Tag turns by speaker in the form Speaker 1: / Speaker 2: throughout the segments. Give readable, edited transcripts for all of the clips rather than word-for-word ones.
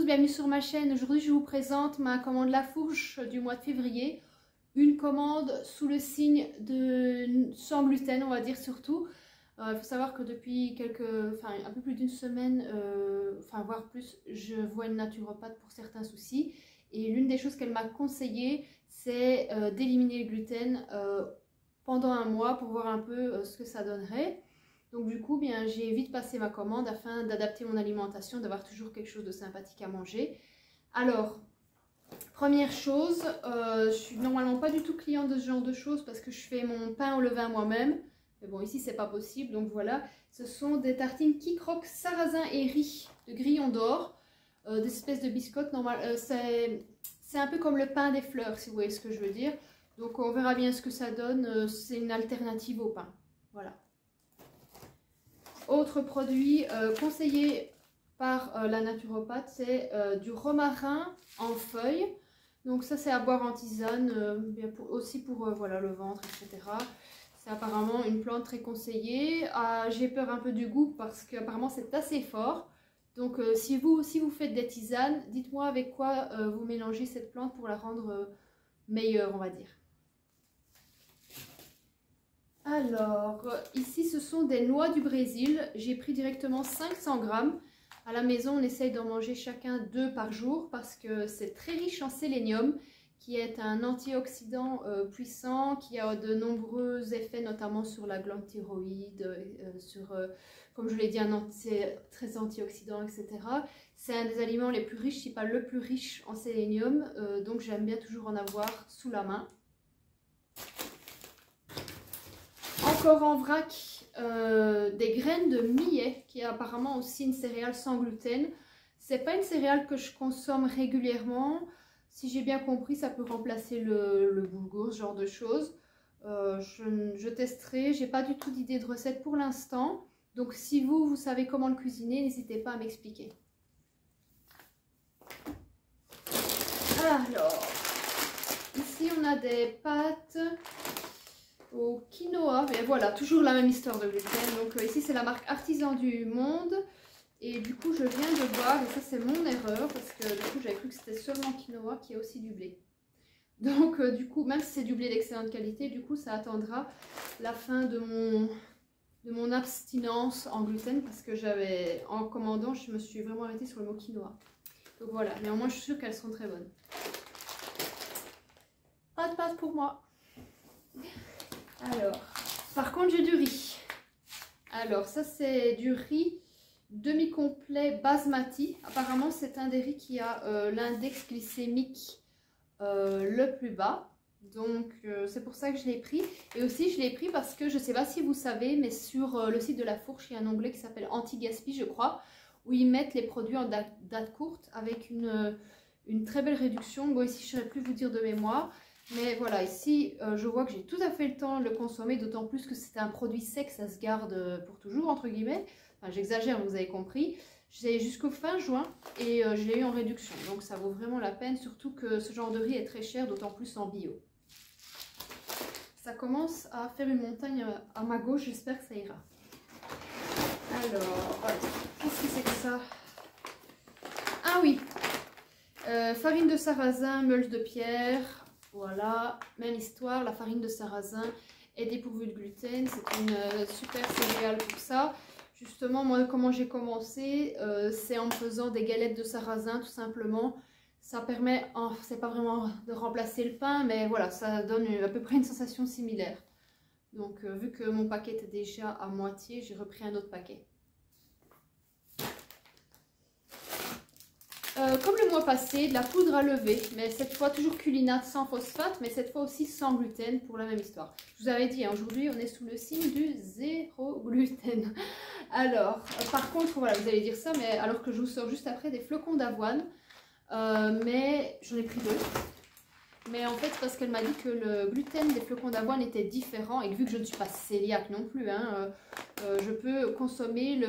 Speaker 1: bienvenue sur ma chaîne. Aujourd'hui je vous présente ma commande La Fourche du mois de février. Une commande sous le signe de sans gluten, on va dire surtout. Il faut savoir que depuis un peu plus d'une semaine, voire plus, je vois une naturopathe pour certains soucis. Et l'une des choses qu'elle m'a conseillé, c'est d'éliminer le gluten pendant un mois pour voir un peu ce que ça donnerait. Donc du coup, bien, j'ai vite passé ma commande afin d'adapter mon alimentation, d'avoir toujours quelque chose de sympathique à manger. Alors, première chose, je suis normalement pas du tout cliente de ce genre de choses parce que je fais mon pain au levain moi-même. Mais bon, ici, c'est pas possible. Donc voilà, ce sont des tartines qui croquent sarrasin et riz de Grillon d'Or. Des espèces de biscottes normales. C'est un peu comme le pain des fleurs, si vous voyez ce que je veux dire. Donc on verra bien ce que ça donne. C'est une alternative au pain. Voilà. Autre produit conseillé par la naturopathe, c'est du romarin en feuilles. Donc ça c'est à boire en tisane, aussi pour voilà, le ventre, etc. C'est apparemment une plante très conseillée. J'ai peur un peu du goût parce qu'apparemment c'est assez fort. Donc si vous faites des tisanes, dites-moi avec quoi vous mélangez cette plante pour la rendre meilleure, on va dire. Alors, ici ce sont des noix du Brésil. J'ai pris directement 500 grammes. À la maison, on essaye d'en manger chacun 2 par jour parce que c'est très riche en sélénium, qui est un antioxydant puissant, qui a de nombreux effets, notamment sur la glande thyroïde, comme je l'ai dit, très antioxydant, etc. C'est un des aliments les plus riches, si pas le plus riche en sélénium, donc j'aime bien toujours en avoir sous la main. Encore en vrac, des graines de millet, qui est apparemment aussi une céréale sans gluten. C'est pas une céréale que je consomme régulièrement. Si j'ai bien compris, ça peut remplacer le boulgour, ce genre de choses. Je testerai. J'ai pas du tout d'idée de recette pour l'instant. Donc si vous savez comment le cuisiner, n'hésitez pas à m'expliquer. Alors, ici on a des pâtes au quinoa, et voilà, toujours la même histoire de gluten. Donc ici c'est la marque Artisan du Monde, et du coup je viens de voir, et ça c'est mon erreur, parce que du coup j'avais cru que c'était seulement quinoa, qui a aussi du blé. Donc du coup, même si c'est du blé d'excellente qualité, du coup ça attendra la fin de mon abstinence en gluten, parce que en commandant, je me suis vraiment arrêtée sur le mot quinoa. Donc voilà, néanmoins je suis sûre qu'elles sont très bonnes. Pas de pâtes pour moi. Alors, par contre j'ai du riz. Alors ça c'est du riz demi-complet basmati. Apparemment c'est un des riz qui a l'index glycémique le plus bas. Donc c'est pour ça que je l'ai pris. Et aussi je l'ai pris parce que je ne sais pas si vous savez, mais sur le site de La Fourche, il y a un onglet qui s'appelle Anti-Gaspi, je crois, où ils mettent les produits en date courte avec une très belle réduction. Bon, ici je ne saurais plus vous dire de mémoire. Mais voilà, ici, je vois que j'ai tout à fait le temps de le consommer, d'autant plus que c'est un produit sec, ça se garde pour toujours, entre guillemets. Enfin, j'exagère, vous avez compris. J'ai jusqu'au fin juin et je l'ai eu en réduction. Donc, ça vaut vraiment la peine, surtout que ce genre de riz est très cher, d'autant plus en bio. Ça commence à faire une montagne à ma gauche, j'espère que ça ira. Alors, voilà. Qu'est-ce que c'est que ça? Ah oui, farine de sarrasin, meule de pierre. Voilà, même histoire, la farine de sarrasin est dépourvue de gluten, c'est une super céréale pour ça. Justement, moi, comment j'ai commencé, c'est en me faisant des galettes de sarrasin, tout simplement. Ça permet, c'est pas vraiment de remplacer le pain, mais voilà, ça donne à peu près une sensation similaire. Donc, vu que mon paquet était déjà à moitié, j'ai repris un autre paquet. Comme le mois passé, de la poudre à lever, mais cette fois toujours culinate sans phosphate, mais cette fois aussi sans gluten pour la même histoire. Je vous avais dit, hein, aujourd'hui on est sous le signe du zéro gluten. Alors, par contre, voilà, vous allez dire ça, mais alors que je vous sors juste après des flocons d'avoine, mais j'en ai pris 2. Mais en fait, c'est parce qu'elle m'a dit que le gluten des flocons d'avoine était différent et que vu que je ne suis pas cœliaque non plus, hein, je peux consommer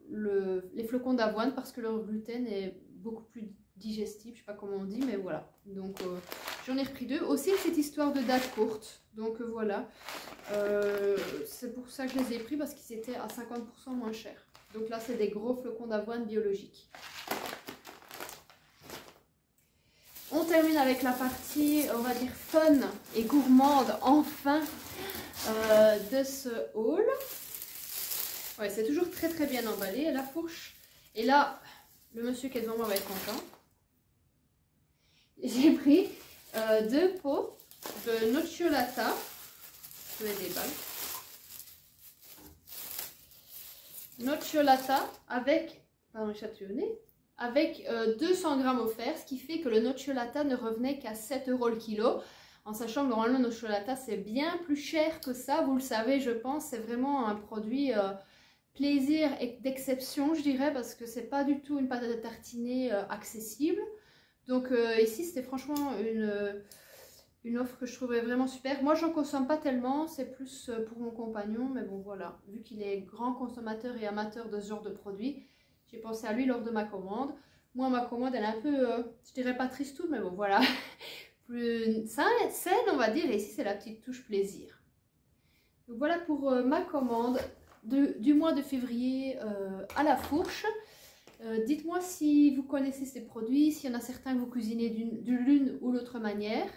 Speaker 1: les flocons d'avoine parce que leur gluten est beaucoup plus digestif, je sais pas comment on dit, mais voilà. Donc j'en ai repris 2. Aussi cette histoire de date courte, donc voilà. C'est pour ça que je les ai pris parce qu'ils étaient à 50% moins chers. Donc là c'est des gros flocons d'avoine biologiques. On termine avec la partie, on va dire, fun et gourmande, enfin, de ce haul. Ouais, c'est toujours très très bien emballé, la fourche. Et là, le monsieur qui est devant moi va être content. J'ai pris 2 pots de nocciolata. Je vais déballer. Nocciolata avec, pardon, échantillonné, avec 200 grammes offerts, ce qui fait que le nocciolata ne revenait qu'à 7 € le kilo. En sachant que normalement le nocciolata c'est bien plus cher que ça, vous le savez je pense, c'est vraiment un produit plaisir d'exception je dirais, parce que c'est pas du tout une pâte à tartiner accessible. Donc ici c'était franchement une offre que je trouvais vraiment super. Moi j'en consomme pas tellement, c'est plus pour mon compagnon, mais bon voilà, vu qu'il est grand consommateur et amateur de ce genre de produits, j'ai pensé à lui lors de ma commande. Moi ma commande elle est un peu, je dirais pas tristoune, mais bon voilà, plus saine on va dire, et ici c'est la petite touche plaisir. Donc voilà pour ma commande du mois de février à la fourche. Dites-moi si vous connaissez ces produits, s'il y en a certains que vous cuisinez de l'une ou l'autre manière.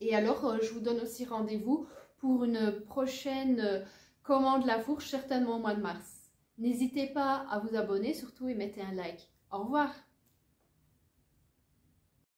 Speaker 1: Et alors je vous donne aussi rendez-vous pour une prochaine commande la fourche, certainement au mois de mars. N'hésitez pas à vous abonner surtout et mettez un like. Au revoir.